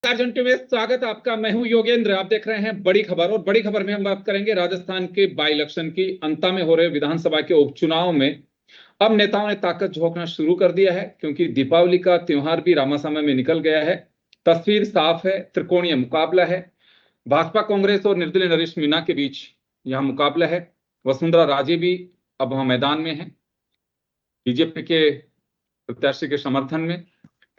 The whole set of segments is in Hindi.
अर्जेंटी में स्वागत है आपका। मैं हूं योगेंद्र। आप देख रहे हैं बड़ी खबर, और बड़ी खबर में हम बात करेंगे राजस्थान के बाई इलेक्शन की। अंता में हो रहे विधानसभा के उपचुनाव में अब नेताओं ने ताकत झोंकना शुरू कर दिया है, क्योंकि दीपावली का त्योहार भी रामासामा में निकल गया है। तस्वीर साफ है, त्रिकोणीय मुकाबला है। भाजपा कांग्रेस और निर्दलीय नरेश मीणा के बीच यह मुकाबला है। वसुंधरा राजे भी अब वहां मैदान में है, बीजेपी के प्रत्याशी के समर्थन में।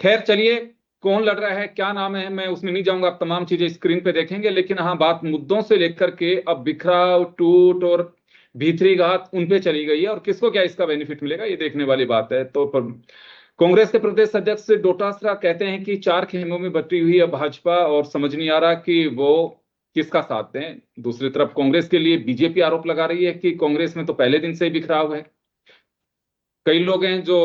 खैर चलिए, कौन लड़ रहा है, क्या नाम है, मैं उसमें नहीं जाऊंगा। आप तमाम चीजें स्क्रीन पे देखेंगे, लेकिन हाँ, बात मुद्दों से लेकर के अब बिखराव, टूट और भीतरी घात उन पे चली गई है, और किसको क्या इसका बेनिफिट मिलेगा ये देखने वाली बात है। तो कांग्रेस के प्रदेश अध्यक्ष डोटासरा कहते हैं कि चार खेमों में बटी हुई है भाजपा, और समझ नहीं आ रहा कि वो किसका साथ दें। दूसरी तरफ कांग्रेस के लिए बीजेपी आरोप लगा रही है कि कांग्रेस में तो पहले दिन से ही बिखराव है। कई लोग हैं जो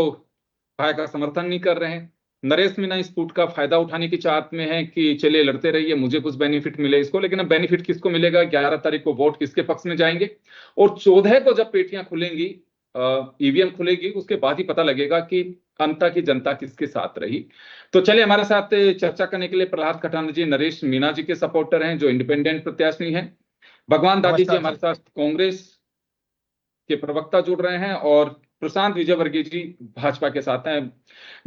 भाई का समर्थन नहीं कर रहे हैं। नरेश मीणा इस फूट का फायदा उठाने की चाहत में है कि चलिए लड़ते रहिए, मुझे कुछ बेनिफिट मिले इसको। लेकिन अब बेनिफिट किसको मिलेगा, 11 तारीख को वोट किसके पक्ष में जाएंगे, और 14 को जब पेटियां खुलेंगी, ईवीएम खुलेगी, उसके बाद ही पता लगेगा कि अंता की जनता किसके साथ रही। तो चलिए, हमारे साथ चर्चा करने के लिए प्रहलाद खटाना जी नरेश मीणा जी के सपोर्टर हैं, जो इंडिपेंडेंट प्रत्याशी हैं। भगवान दादी जी हमारे साथ कांग्रेस के प्रवक्ता जुड़ रहे हैं, और प्रशांत विजयवर्गीय जी भाजपा के साथ हैं।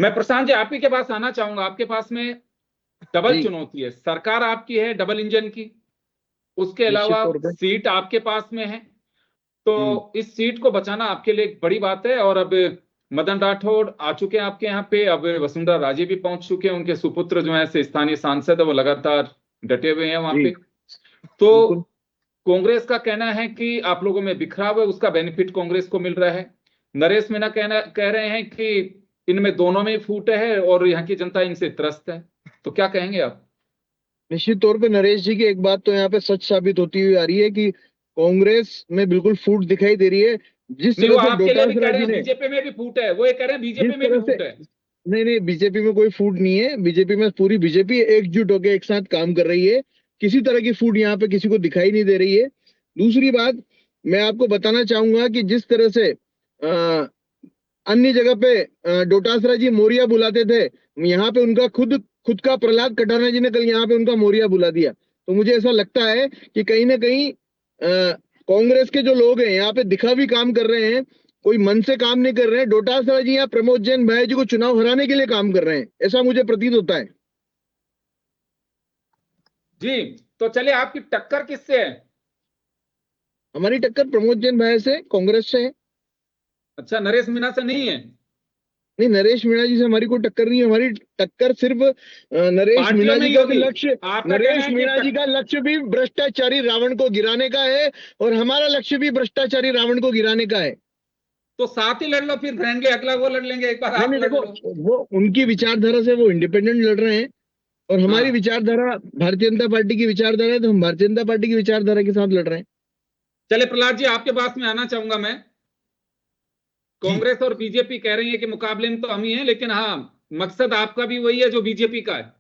मैं प्रशांत जी आप ही के पास आना चाहूंगा। आपके पास में डबल चुनौती है, सरकार आपकी है डबल इंजन की, उसके अलावा सीट आपके पास में है। तो इस सीट को बचाना आपके लिए एक बड़ी बात है। और अब मदन राठौड़ आ चुके हैं आपके यहाँ पे, अब वसुंधरा राजे भी पहुंच चुके हैं, उनके सुपुत्र जो है स्थानीय सांसद है, वो लगातार डटे हुए हैं वहां पे। तो कांग्रेस का कहना है कि आप लोगों में बिखराव है, उसका बेनिफिट कांग्रेस को मिल रहा है। नरेश मीणा कह रहे हैं कि इनमें दोनों में फूट है और यहाँ की जनता इनसे त्रस्त है। तो क्या कहेंगे आप? निश्चित तौर पे नरेश जी की एक बात तो यहाँ पे सच साबित होती हुई आ रही है कि कांग्रेस में बिल्कुल फूट दिखाई दे रही है। जिस तरह से डोटासरा जी ने, बीजेपी में भी फूट है, वो ये कह रहे हैं बीजेपी में भी फूट है। नहीं, बीजेपी में कोई फूट नहीं है। बीजेपी में पूरी बीजेपी एकजुट होकर एक साथ काम कर रही है। किसी तरह की फूट यहाँ पे किसी को दिखाई नहीं दे रही है। दूसरी बात, मैं आपको बताना चाहूंगा कि जिस तरह से अन्य जगह पे डोटासरा जी मोरिया बुलाते थे, यहाँ पे उनका खुद का प्रहलाद खटाना जी ने कल यहाँ पे उनका मोरिया बुला दिया। तो मुझे ऐसा लगता है कि कहीं ना कहीं कांग्रेस के जो लोग हैं यहाँ पे दिखावी काम कर रहे हैं, कोई मन से काम नहीं कर रहे हैं। डोटासरा जी यहाँ प्रमोद जैन भाई जी को चुनाव हराने के लिए काम कर रहे हैं, ऐसा मुझे प्रतीत होता है। जी, तो चलिए, आपकी टक्कर किससे है? हमारी टक्कर प्रमोद जैन भाई से, कांग्रेस से है। अच्छा, नरेश मीणा से नहीं है? नहीं, नरेश मीणा जी से हमारी कोई टक्कर नहीं है। हमारी टक्कर सिर्फ नरेश मीणा जी का लक्ष्य, नरेश मीणा जी का लक्ष्य भी भ्रष्टाचारी रावण को गिराने का है, और हमारा लक्ष्य भी भ्रष्टाचारी रावण को गिराने का है। तो साथ ही लड़ लो, फिर फ्रेंडली अगला वो लड़ लेंगे, एक बार आप लड़ लो। वो उनकी विचारधारा से वो इंडिपेंडेंट लड़ रहे हैं, और हमारी विचारधारा भारतीय जनता पार्टी की विचारधारा है, तो हम भारतीय जनता पार्टी की विचारधारा के साथ लड़ रहे हैं। चले प्रहलाद जी, आपके पास में आना चाहूंगा मैं। कांग्रेस और बीजेपी कह रही है कि मुकाबले में तो हम ही हैं, लेकिन हाँ, मकसद आपका भी वही है जो बीजेपी का है।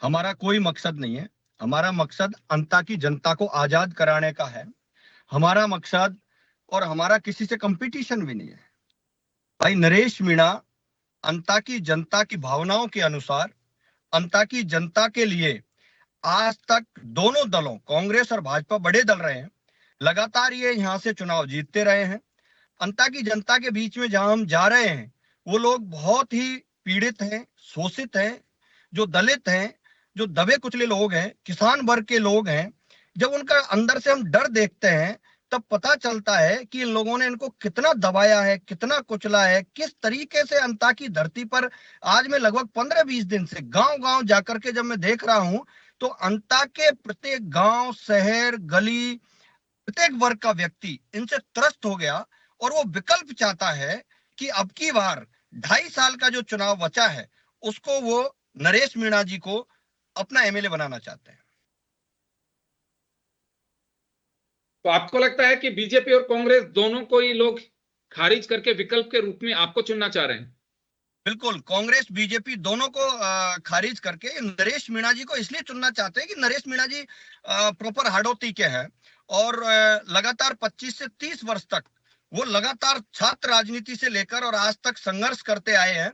हमारा कोई मकसद नहीं है। हमारा मकसद अंता की जनता को आजाद कराने का है। हमारा मकसद, और हमारा किसी से कंपटीशन भी नहीं है। भाई नरेश मीणा अंता की जनता की भावनाओं के अनुसार, अंता की जनता के लिए आज तक दोनों दलों कांग्रेस और भाजपा बड़े दल रहे हैं, लगातार ये यहाँ से चुनाव जीतते रहे हैं। अंता की जनता के बीच में जहां हम जा रहे हैं, वो लोग बहुत ही पीड़ित हैं, शोषित हैं, जो दलित हैं, जो दबे कुचले लोग हैं, किसान वर्ग के लोग हैं। जब उनका अंदर से हम डर देखते हैं, तब पता चलता है कि इन लोगों ने इनको कितना दबाया है, कितना कुचला है, किस तरीके से अंता की धरती पर आज मैं लगभग 15-20 दिन से गांव-गांव जाकर के जब मैं देख रहा हूं, तो अंता के प्रत्येक गांव, शहर, गली, प्रत्येक वर्ग का व्यक्ति इनसे त्रस्त हो गया, और वो विकल्प चाहता है कि अब की बार 2.5 साल का जो चुनाव बचा है, उसको वो नरेश मीणा जी को अपना एमएलए बनाना चाहते हैं। तो आपको लगता है कि बीजेपी और कांग्रेस दोनों को ही लोग खारिज करके विकल्प के रूप में आपको चुनना चाह रहे हैं? बिल्कुल, कांग्रेस बीजेपी दोनों को खारिज करके नरेश मीणा जी को इसलिए चुनना चाहते हैं कि नरेश मीणा जी प्रॉपर हाड़ौती के हैं, और लगातार 25 से 30 वर्ष तक वो लगातार छात्र राजनीति से लेकर और आज तक संघर्ष करते आए हैं।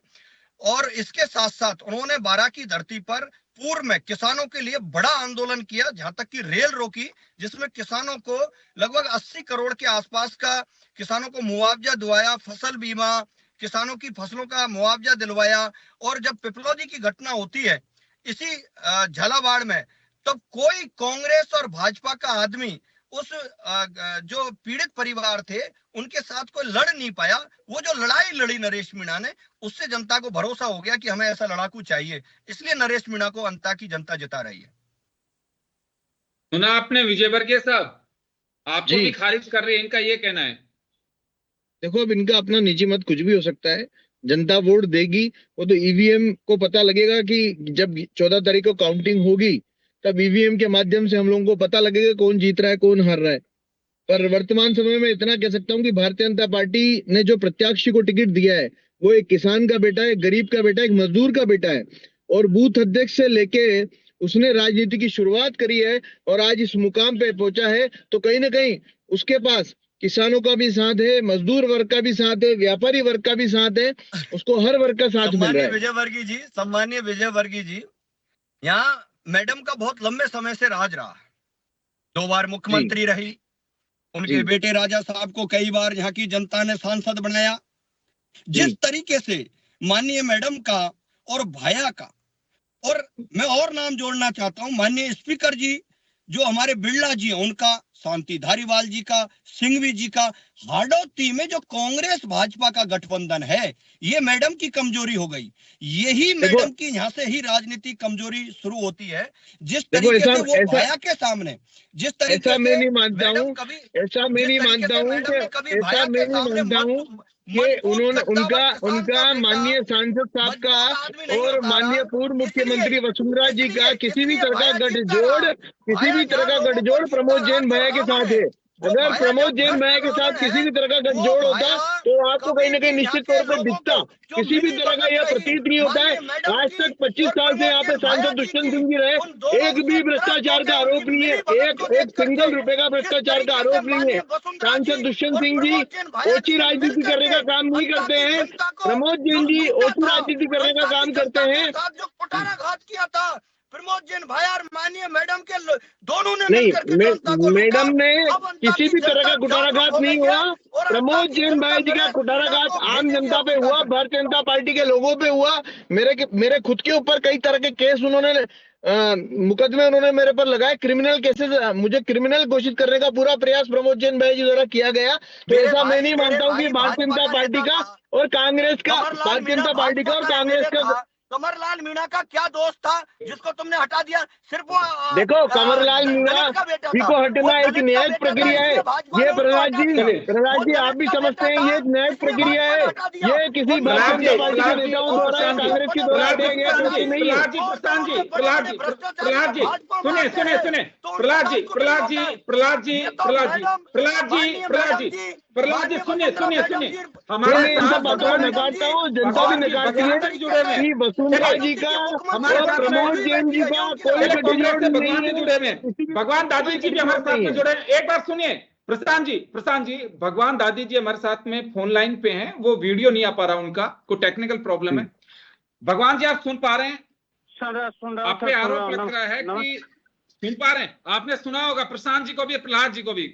और इसके साथ साथ उन्होंने बारां की धरती पर पूर्व में किसानों के लिए बड़ा आंदोलन किया, जहां तक कि रेल रोकी, जिसमें किसानों को लगभग 80 करोड़ के आसपास का किसानों को मुआवजा दिलवाया, फसल बीमा, किसानों की फसलों का मुआवजा दिलवाया। और जब पिपलौदी की घटना होती है इसी झालावाड़ में, तब कोई कांग्रेस और भाजपा का आदमी उस जो पीड़ित परिवार थे उनके साथ कोई लड़ नहीं पाया। वो जो लड़ाई लड़ी नरेश मीणा ने, उससे जनता को भरोसा हो गया कि हमें ऐसा लड़ाकू चाहिए, इसलिए नरेश मीणा को अंता की जनता जिता रही है। सुना आपने विजयवर्गीय साहब, आपको जी। भी खारिज कर रहे हैं, इनका ये कहना है। देखो, अब इनका अपना निजी मत कुछ भी हो सकता है, जनता वोट देगी, वो तो ईवीएम को पता लगेगा कि जब 14 तारीख को काउंटिंग होगी तब ईवीएम के माध्यम से हम लोगों को पता लगेगा कौन जीत रहा है कौन हार रहा है। पर वर्तमान समय में इतना कह सकता हूँ कि भारतीय जनता पार्टी ने जो प्रत्याशी को टिकट दिया है वो एक किसान का बेटा है, एक गरीब का बेटा है, एक मजदूर का बेटा है, और बूथ अध्यक्ष से लेके उसने राजनीति की शुरुआत करी है और आज इस मुकाम पे पहुंचा है। तो कहीं ना कहीं उसके पास किसानों का भी साथ है, मजदूर वर्ग का भी साथ है, व्यापारी वर्ग का भी साथ है, उसको हर वर्ग का साथ मिल रहा है। सम्मानीय विजयवर्गीय जी, यहाँ मैडम का बहुत लंबे समय से राज रहा, 2 बार मुख्यमंत्री रही, उनके बेटे राजा साहब को कई बार यहाँ की जनता ने सांसद बनाया। जिस तरीके से माननीय मैडम का और भाया का, और मैं और नाम जोड़ना चाहता हूं, माननीय स्पीकर जी जो हमारे बिरला जी हैं उनका, शांति धारीवाल जी का, सिंघवी जी का, हाड़ौती में जो कांग्रेस भाजपा का गठबंधन है, ये मैडम की कमजोरी हो गई। यही मैडम की यहाँ से ही राजनीति कमजोरी शुरू होती है। जिस तरीके से वो भाया के सामने, जिस तरीके से मैं नहीं मानता हूँ, ऐसा मैं नहीं मानता हूँ कि उन्होंने उनका माननीय सांसद साहब का और माननीय पूर्व मुख्यमंत्री वसुंधरा जी का किसी भी तरह का गठजोड़ प्रमोद जैन भैया के साथ है। अगर प्रमोद जैन भैया के साथ किसी भी तरह का गठजोड़ होता तो आपको कहीं ना कहीं निश्चित तौर पर दिखता। किसी भी तरह का यह प्रतीत नहीं होता है। आज तक 25 साल से यहाँ पे सांसद दुष्यंत सिंह जी रहे, एक भी भ्रष्टाचार का आरोप नहीं है, एक सिंगल रुपए का भ्रष्टाचार का आरोप नहीं है। सांसद दुष्यंत सिंह जी ओछी राजनीति करने का काम नहीं करते हैं, प्रमोद जैन जी ओछी राजनीति करने का काम करते हैं। जो कुठाराघात किया था प्रमोद जैन भाई और माननीय मैडम के दोनों ने नहीं, मैडम ने किसी भी तरह का कुठाराघात नहीं हुआ। प्रमोद जैन भाई जी का कुठाराघात आम जनता पे हुआ, भारतीय जनता पार्टी के लोगों पे हुआ। मेरे खुद के ऊपर कई तरह के केस उन्होंने मुकदमे उन्होंने मेरे पर लगाए, क्रिमिनल केसेस, मुझे क्रिमिनल घोषित करने का पूरा प्रयास प्रमोद जैन भाई जी द्वारा किया गया। तो ऐसा मैं नहीं मानता हूँ कि भारतीय जनता पार्टी का और कांग्रेस का, भारतीय जनता पार्टी का और कांग्रेस का कमरलाल मीणा का क्या दोस्त था जिसको तुमने हटा दिया? सिर्फ वो देखो, कमरलाल मीणा जी को हटना एक न्यायिक प्रक्रिया है। ये प्रहलाद जी आप भी समझते हैं ये एक न्यायिक प्रक्रिया है। ये किसी भारतीय जनता पार्टी के नेताओं द्वारा या कांग्रेस के द्वारा किया गया कुछ नहीं है। प्रहलाद जी सुनिए हमारे नकारता हूँ, जनता भी नकारती है कि वसुंधरा जी का और प्रमोद जैन जी का कोई जुड़े हुए। भगवान दादी जी भी हमारे साथ में जुड़े हैं। एक बार सुनिए प्रशांत जी, भगवान दादी जी हमारे साथ में फोन लाइन पे हैं, वो वीडियो नहीं आ पा रहा, उनका कोई टेक्निकल प्रॉब्लम है। भगवान जी आप सुन पा रहे हैं? आप पे आरोप लग रहा है कि सुन पा रहे हैं? आपने सुना होगा प्रशांत जी को भी, प्रहलाद जी को भी।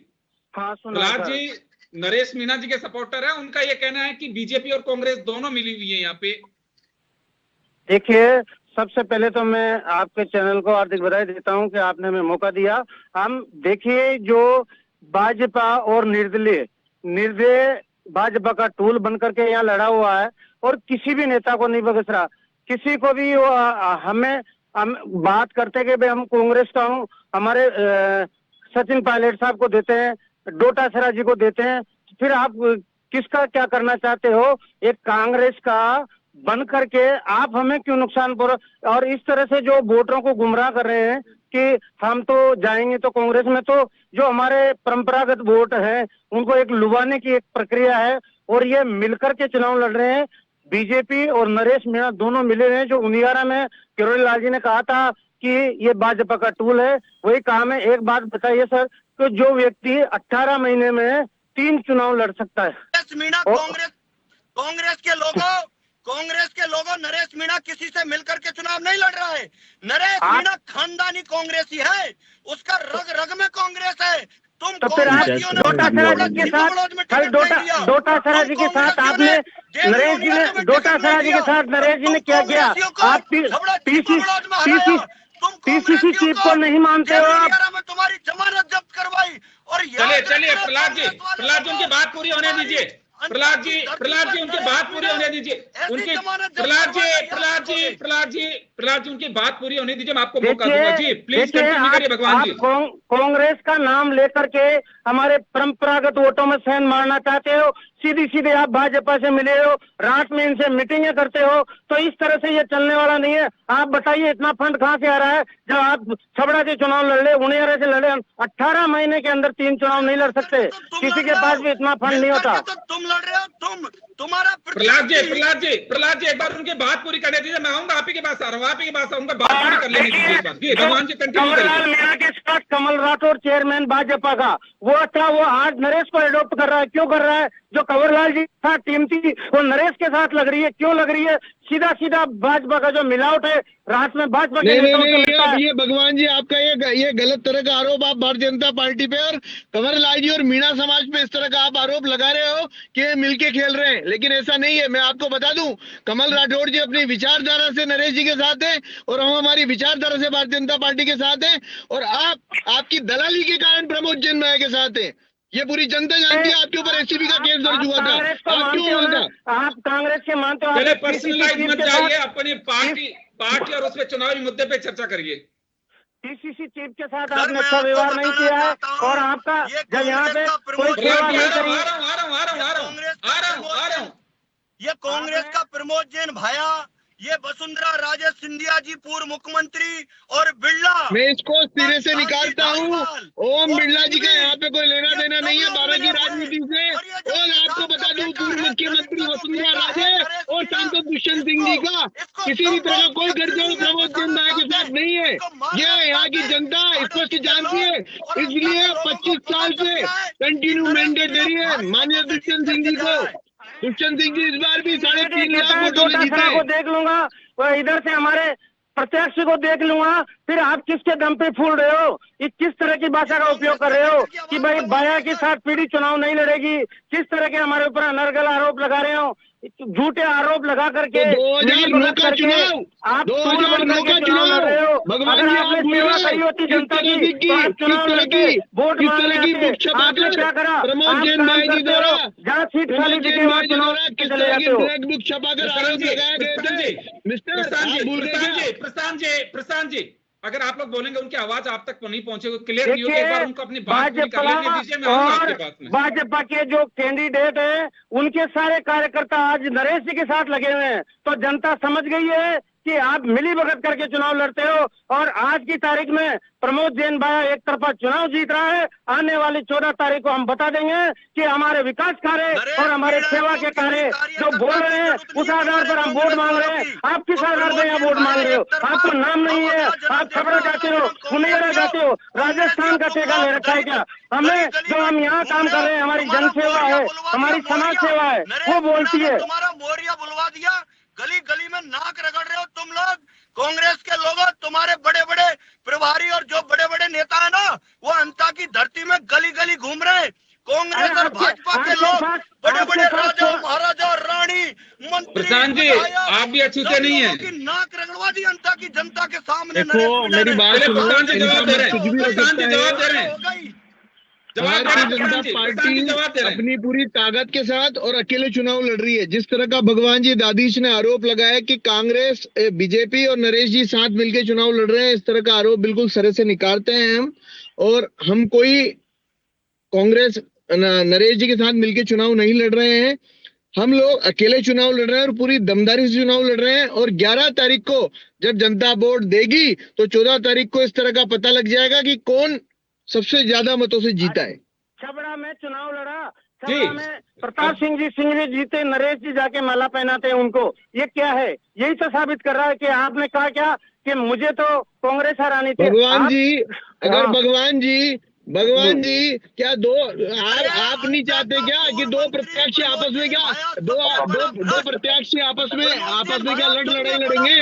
प्रहलाद जी नरेश मीणा जी के सपोर्टर है, उनका यह कहना है कि बीजेपी और कांग्रेस दोनों मिली हुई है यहाँ पे। देखिए, सबसे पहले तो मैं आपके चैनल को हार्दिक बधाई देता हूं कि आपने हमें मौका दिया। हम देखिए, जो भाजपा और निर्दलीय भाजपा का टूल बनकर के यहाँ लड़ा हुआ है और किसी भी नेता को नहीं बख्श रहा। किसी को भी हम बात करते कि भाई हम कांग्रेस का हूँ, हमारे सचिन पायलट साहब को देते हैं, डोटासरा जी को देते हैं, फिर आप किसका क्या करना चाहते हो? एक कांग्रेस का बन करके आप हमें क्यों नुकसान पहुंचा? और इस तरह से जो वोटरों को गुमराह कर रहे हैं कि हम तो जाएंगे तो कांग्रेस में, तो जो हमारे परंपरागत वोट है उनको एक लुभाने की एक प्रक्रिया है। और ये मिलकर के चुनाव लड़ रहे हैं, बीजेपी और नरेश मीणा दोनों मिले हैं। जो उनियारा में किरोड़ी लाल जी ने कहा था कि ये भाजपा का टूल है, वही काम है। एक बात बताइए सर, तो जो व्यक्ति 18 महीने में 3 चुनाव लड़ सकता है, मीणा कांग्रेस के लोगों कांग्रेस के लोगों, नरेश मीणा किसी से मिलकर के चुनाव नहीं लड़ रहा है। नरेश मीणा खानदानी कांग्रेसी है, उसका रग रग में कांग्रेस है। तुम तो फिर आप कांग्रेसियों ने डोटासरा जी के साथ डोटासरा जी के साथ आपने नरेश जी ने डोटासरा जी के साथ नरेश जी ने क्या किया? आप पीसीसी चीफ को नहीं मानते हो आप? तुम्हारी जमानत जब्त करवाई और चलिए चलिए प्रहलाद जी उनकी बात पूरी होने दीजिए। प्रहलाद जी उनकी बात पूरी होने दीजिए। उनकी प्रहलाद जी उनकी बात पूरी होने दीजिए। मैं आपको मौका दूंगा जी, प्लीज कंटिन्यू करिए भगवान जी। कांग्रेस का नाम लेकर के हमारे परंपरागत वोटों में सहन मारना चाहते हो। सीधी सीधे आप भाजपा से मिले हो, रात में इनसे मीटिंगें करते हो, तो इस तरह से ये चलने वाला नहीं है। आप बताइए इतना फंड कहाँ से आ रहा है? जब आप छबड़ा से चुनाव लड़ ले, उन्हें से लड़े, 18 महीने के अंदर 3 चुनाव नहीं लड़ सकते, किसी के पास भी इतना फंड नहीं होता। तुम लड़ रहे हो, तुम्हारा प्रहलाद जी एक बार उनकी बात पूरी करने दीजिए। मैं आऊंगा, आप ही के पास आ रहा हूँ, आप ही के पास आऊंगा, बात पूरी कर लेनी दीजिए एक बार। जी भगवान जी कंटिन्यू कमल करिए। मीणा के साथ कमल राठौर चेयरमैन भाजपा का वो आज नरेश को एडॉप्ट कर रहा है। क्यों कर रहा है? जो कंवरलाल जी के साथ टीम थी वो नरेश के साथ लग रही है। क्यों लग रही है? सीधा सीधा भाजपा का जो मिलावट है रात में भाजपा के नेताओं को मिलता है। ये भगवान जी आपका ये गलत तरह का आरोप आप भारतीय जनता पार्टी पे और कंवरलाल जी और मीणा समाज पे इस तरह का आप आरोप लगा रहे हो कि ये मिलके खेल रहे हैं, लेकिन ऐसा नहीं है। मैं आपको बता दूं, कमल राठौड़ जी अपनी विचारधारा से नरेश जी के साथ हैं और हम हमारी विचारधारा से भारतीय जनता पार्टी के साथ हैं, और आपकी दलाली के कारण प्रमोद जैन भाई के साथ हैं। ये पूरी जनता जानती है आपके ऊपर एससीबी का केस दर्ज हुआ था। आप क्यों हुआ था? आप कांग्रेस के मानते हो? चले पर्सनलाइज मत जाइए, अपनी पार्टी और उसके चुनावी मुद्दे पे चर्चा करिए। पीसीसी चीफ के साथ आपने अच्छा व्यवहार नहीं किया है और आपका जब यहाँ पे कोई सेवा नहीं करी। आ रहा हूँ। ये कांग्रेस का प्रमोद जैन भाया, ये वसुंधरा राजे सिंधिया जी पूर्व मुख्यमंत्री और बिरला, मैं इसको सिरे से निकालता हूँ। ओम बिरला जी का यहाँ पे कोई लेना देना नहीं है 12 की राजनीति से। और आपको बता दूं, पूर्व मुख्यमंत्री वसुंधरा राजे और सांसद दुष्यंत सिंह जी का किसी भी तरह का कोई गठजोड़ प्रमोद जैन भाई के साथ नहीं है। ये यहाँ की जनता स्पष्ट जानती है, इसलिए 25 साल से कंटिन्यू मैंडेट दे रही है माननीय दुष्यंत सिंह जी को। दुष्यंत सिंह जी इस बार भी 3.5 लाख वोटों से जीते। को देख लूंगा, इधर से हमारे प्रत्यक्ष को देख लूंगा, फिर आप किसके दम पे फूल रहे हो? ये किस तरह की भाषा का उपयोग कर रहे हो कि भाई बाया के साथ पीढ़ी चुनाव नहीं लड़ेगी? किस तरह के हमारे ऊपर अनर्गल आरोप लगा रहे हो, झूठे आरोप लगा करके? 2009 का चुनाव, आप 2009 का चुनाव लड़ रहे हो। भगवान अगर जी आपने आप सेवा करी होती जनता की तो आप चुनाव लड़के वोट मांगने आते। आपने क्या करा? प्रमोद जैन भाई जी द्वारा जहाँ सीट खाली दिखे वहाँ चुनाव किस चले तरह की जाते हो। ब्लैक बुक छपाकर आरोप लगाए गए थे। मिस्टर आप भूल गए क्या? प्रशांत जी अगर आप लोग बोलेंगे उनकी आवाज आप तक नहीं पहुंचेगी, क्लियर नहीं होगी, एक बार उनको अपनी बात पूरी कर लेने दीजिए। मैं आऊंगा आपके पास में। भाजपा के जो कैंडिडेट है उनके सारे कार्यकर्ता आज नरेश जी के साथ लगे हुए हैं, तो जनता समझ गई है कि आप मिली भगत करके चुनाव लड़ते हो। और आज की तारीख में प्रमोद जैन भाई एक तरफा चुनाव जीत रहा है। आने वाली 14 तारीख को हम बता देंगे कि हमारे विकास कार्य और हमारे सेवा के कार्य जो बोल रहे हैं उस आधार पर हम वोट मांग रहे हैं। आप किस आधार पर यहाँ वोट मांग रहे हो? आपको नाम नहीं है, आप छपरा जाते हो, फुलेरा जाते हो, राजस्थान का ठेका ले रखा है क्या? हमें जो हम यहाँ काम कर रहे हैं, हमारी जन सेवा है, हमारी समाज सेवा है, वो बोलती है। तुम्हारा मोरिया बुलवा दिया, गली गली में नाक रगड़ रहे हो तुम लोग। कांग्रेस के लोगों, तुम्हारे बड़े बड़े प्रभारी और जो बड़े बड़े नेता है ना, वो अंता की धरती में गली गली घूम रहे हैं। कांग्रेस और भाजपा के लोग बड़े बड़े राजा महाराजा रानी मंत्री, प्रशांत जी आप भी अछूते नहीं है। नाक रगड़वा दी अंता की जनता के सामने। देखो मेरी बात सुनो, प्रशांत जी जवाब दे रहे कुछ भी हो सकता है। भारतीय जनता पार्टी अपनी पूरी ताकत के साथ और अकेले चुनाव लड़ रही है। जिस तरह का भगवान जी दादीश ने आरोप लगाया कि कांग्रेस बीजेपी और नरेश जी साथ मिलकर चुनाव लड़ रहे हैं, इस तरह का आरोप बिल्कुल सिरे से निकालते हैं हम। और हम कोई कांग्रेस नरेश जी के साथ मिलकर चुनाव नहीं लड़ रहे हैं, हम लोग अकेले चुनाव लड़ रहे हैं और पूरी दमदारी से चुनाव लड़ रहे हैं। और 11 तारीख को जब जनता वोट देगी तो 14 तारीख को इस तरह का पता लग जाएगा कि कौन सबसे ज्यादा मतों से जीता है। छबड़ा में चुनाव लड़ा, छबड़ा में प्रताप सिंह जी जीते, नरेश जी जाके माला पहनाते हैं उनको। ये क्या है? यही तो साबित कर रहा है कि आपने कहा क्या कि मुझे तो कांग्रेस हरानी थी। भगवान जी, अगर भगवान जी भगवान जी, क्या दो आप नहीं चाहते क्या कि दो प्रत्याशी आपस में क्या दो प्रत्याशी आपस में क्या लड़ाई लड़ेंगे?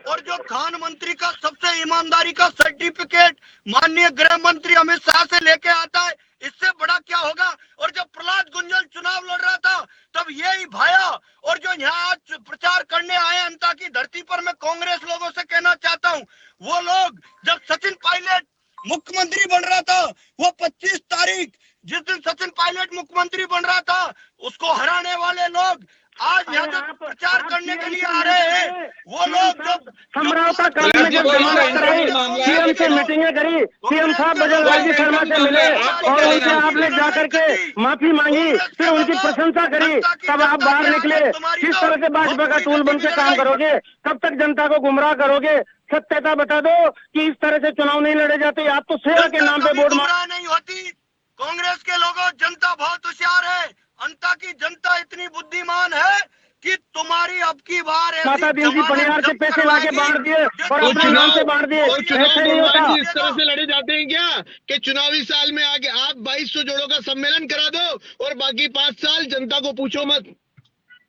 और जो खान मंत्री का सबसे ईमानदारी का सर्टिफिकेट माननीय गृह मंत्री अमित शाह से लेके आता है, इससे बड़ा क्या होगा? और जब प्रहलाद गुंजल चुनाव लड़ रहा था तब यही भाया, और जो यहाँ आज प्रचार करने आए अंता की धरती पर, मैं कांग्रेस लोगों से कहना चाहता हूँ, वो लोग जब सचिन पायलट मुख्यमंत्री बन रहा था, वो 25 तारीख जिस दिन सचिन पायलट मुख्यमंत्री बन रहा था, उसको हराने वाले लोग आज यहाँ तक प्रचार करने के लिए आ रहे हैं। वो लोग जब समझौता करने में जब जमानत कराई, सीएम से मीटिंगें करी, सीएम साहब बजरंग शर्मा से मिले और उनसे आपने जाकर के माफी मांगी, फिर उनकी प्रशंसा करी, तब आप बाहर निकले। किस तरह से भाजपा का टूल बन के काम करोगे? कब तक जनता को गुमराह करोगे? सत्यता बता दो कि इस तरह से चुनाव नहीं लड़े जाते। आप तो सेवा के नाम पे वोट नहीं होती। कांग्रेस के लोगों, जनता बहुत होशियार है। अंता की जनता इतनी बुद्धिमान है कि तुम्हारी अब की बार माता दिन की परिवार से पैसे लाके बांट दिए और अपने नाम से बांट दिए। ऐसे नहीं होता। इस तरह से लड़े जाते हैं क्या कि चुनावी साल में आगे आप 2200 जोड़ों का सम्मेलन करा दो और बाकी 5 साल जनता को पूछो मत।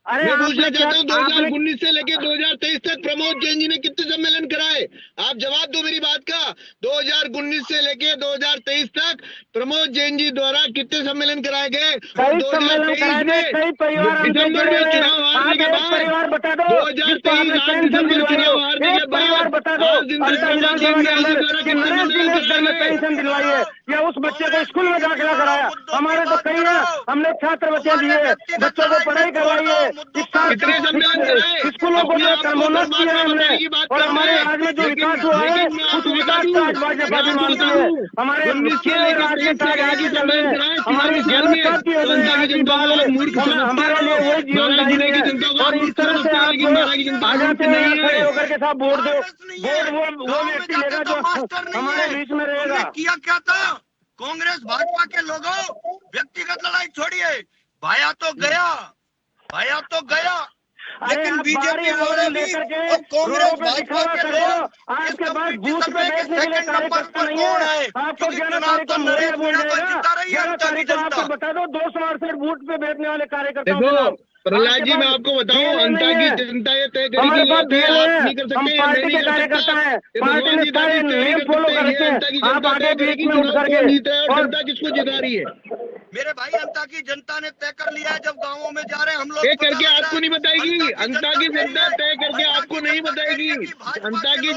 अरे मैं पूछना चाहता हूँ 2019 से लेके 2023 तक प्रमोद जैन जी ने कितने सम्मेलन कराए? आप जवाब दो मेरी बात का। 2019 से लेके 2023 तक प्रमोद जैन जी द्वारा कितने सम्मेलन कराए गए? कई सम्मेलन कराए गए, कई परिवार दिसंबर में चुनाव हारने के बाद परिवार बता दो 2023 दिसंबर चुनाव हारने के परिवार बता दो विधानसभा के अंदर कि नरेश जी ने घर में पेंशन दिलवाई है या उस बच्चे को स्कूल में दाखिला कराया। हमारे तो कई है, हमने छात्र बच्चे दिए, बच्चों को पढ़ाई करवाई है, स्कूलों को जो क्रमोन्नत किया है हमने, और हमारे राज्य में जो विकास हुआ है उस विकास को आज भाजपा भी मानती है। हमारे राज्य में ताकि चल रहे हैं, हमारी जन्मसाथ की हमारे लिए वही जीवनदायी है। और इस तरह से आप आ जाते हैं खड़े होकर के साथ वोट दो, वोट वो व्यक्ति लेगा जो हमारे बीच में रहेगा। किया क्या था कांग्रेस भाजपा के लोगों? व्यक्तिगत लड़ाई छोड़िए, भाया तो गया लेकिन बीजेपी वाले भी और कांग्रेस भाजपा के लोग आपके पास बूथ पे बैठने के लिए कार्यकर्ता नहीं है। आपको 11 तारीख को मोहरे बोल जाएगा, 11 तारीख को आपको बता दो 268 बूथ पे बैठने वाले कार्यकर्ता। देखो प्रहलाद जी, मैं आपको बताऊं, अंता की जनता ये तय करेगी, आप नहीं कर सकते, हम पार्टी के कार्यकर्ता हैं, पार्टी ने सारे नियम फॉलो करते हैं। आप आगे बीच में उठ करके और जनता किसको जिता रही है? मेरे भाई, अंता की जनता ने तय कर लिया है। जब गांवों में जा रहे हैं हम लोग, तय करके आपको नहीं बताएगी। अंता की जनता तय करके आपको नहीं बताएगी। अंता की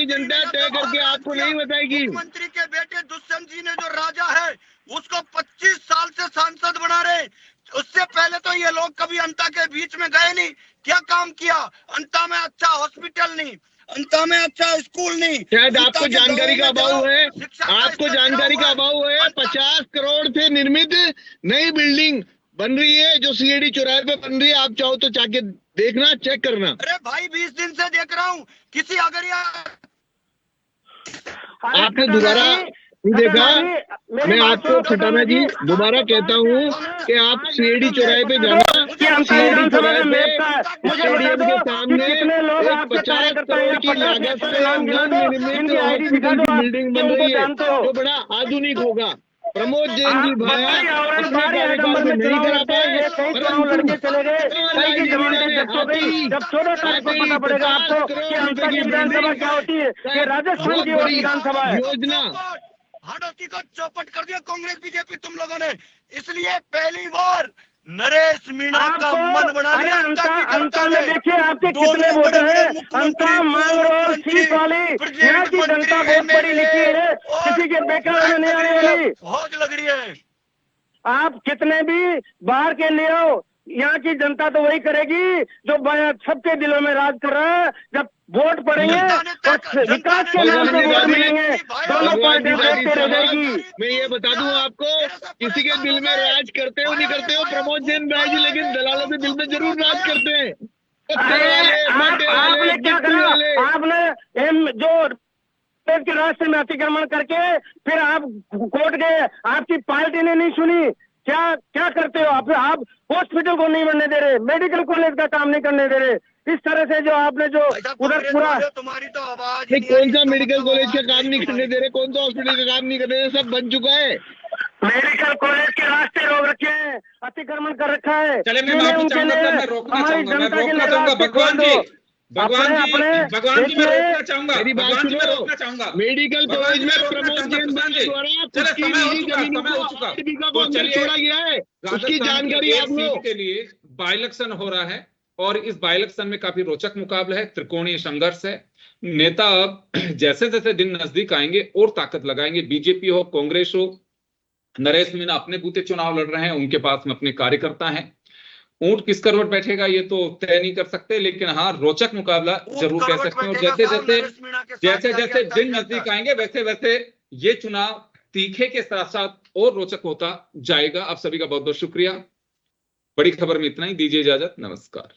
जनता तय करके आपको नहीं बताएगी। मुख्यमंत्री के बेटे दुष्यंत जी ने जो राजा है उसको 25 साल से सांसद बना रहे। उससे पहले तो ये लोग कभी अंता के बीच में गए नहीं। क्या काम किया? अंता में अच्छा हॉस्पिटल नहीं, अंता में अच्छा स्कूल नहीं। शायद आपको जानकारी का अभाव है, आपको जानकारी का अभाव है। 50 करोड़ से निर्मित नई बिल्डिंग बन रही है जो सीएडी चौराहे पे बन रही है। आप चाहो तो जाके देखना, चेक करना। अरे भाई 20 दिन से देख रहा हूँ। किसी अगर आपने दोबारा देखा, मैं आपको खटाना जी दोबारा कहता हूँ कि आप सीएडी चौराहे पे जाना। सीएडी चौराहे पे स्टेडियम के सामने एक 50 करोड़ की लागत से नवनिर्मित हॉस्पिटल की बिल्डिंग बन रही है जो बड़ा आधुनिक होगा। प्रमोद जैन जी भाया अपने कार्यकाल में नहीं करा पाए, लड़के चले गए, कई की जमानतें जब्त हो गई। जब 14 तारीख को पता पड़ेगा आपको कि अंता की विधानसभा क्या होती है, ये राजस्थान की विधानसभा है। योजना हाड़ोती को चौपट कर दिया कांग्रेस बीजेपी तुम लोगों ने। इसलिए पहली बार नरेश मीणा का मन बना लिया। अंता में देखिए आपके कितने वोट हैं। अंता मांगरोल सीट वाली यहाँ की जनता बहुत पढ़ी लिखी है, किसी के बेकार में नहीं आने वाली। फौज लग रही है। आप कितने भी बाहर के ले आओ, यहाँ की जनता तो वही करेगी जो सबके दिलों में राज कर रहा है। जब वोट पड़ेंगे और विकास के नाम से वोट मिलेंगे, दोनों पार्टियां देखते रह जाएगी। मैं ये बता दूं आपको, किसी के दिल में राज करते हो नहीं करते हो प्रमोद जैन भाई जी, लेकिन दलालों के दिल में जरूर राज करते हैं। आपने क्या करा? आपने जो के रास्ते में अतिक्रमण करके फिर आप कोर्ट गए, आपकी पार्टी ने नहीं सुनी। क्या करते हो आप हॉस्पिटल को नहीं बनने दे रहे, मेडिकल कॉलेज का काम नहीं करने दे रहे, इस तरह से जो आपने जो भाई साहब, उधर कांग्रेस पूरा वाले हो, तुम्हारी तो आवाज ही नहीं, नहीं आ रही, कौन सा इसका मेडिकल मतलब कॉलेज का आवाज काम नहीं करने दे रहे, कौन सा हॉस्पिटल का काम नहीं कर रहे, सब बन चुका है। मेडिकल कॉलेज के रास्ते रोक रखे हैं, अतिक्रमण कर रखा है। चले मैं इन्हें माफी उनके चाहूंगा लिए सर, मैं रोकना हमारी चाहूंगा, मैं जनता के रोकना लिए चाहूंगा रास्ते भगवान खोल जी, दो। भगवान जी, अपने भगवान जी, मैं देखिए, रोकना चाहूंगा, मेरी बात भगवान जी, मैं सुनो, रोकना चाहूंगा, मेडिकल भगवान कॉलेज जी, में मैं रोकना प्रमोद चाहूंगा जैन प्रधान जी। द्वारा चले, खुद की समय हो निजी चुका, जमीनों समय को हो चुका। 8 बीघा को तो अंदर चलिए, छोड़ा गया है, उसकी राजस्थान की जानकारी एक आप लो। सीट के लिए बाई इलेक्शन हो रहा है और इस बाई इलेक्शन में काफी रोचक मुकाबला है, त्रिकोणीय संघर्ष है। नेता अब जैसे जैसे दिन नजदीक आएंगे और ताकत लगाएंगे, बीजेपी हो, कांग्रेस हो। नरेश मीणा अपने बूते चुनाव लड़ रहे हैं, उनके पास में अपने कार्यकर्ता हैं। ऊंट किस करवट बैठेगा ये तो तय नहीं कर सकते, लेकिन हाँ, रोचक मुकाबला जरूर कह सकते हैं। और जैसे जैसे जैसे जैसे दिन नजदीक आएंगे वैसे वैसे ये चुनाव तीखे के साथ साथ और रोचक होता जाएगा। आप सभी का बहुत बहुत शुक्रिया। बड़ी खबर में इतना ही, दीजिए इजाजत, नमस्कार।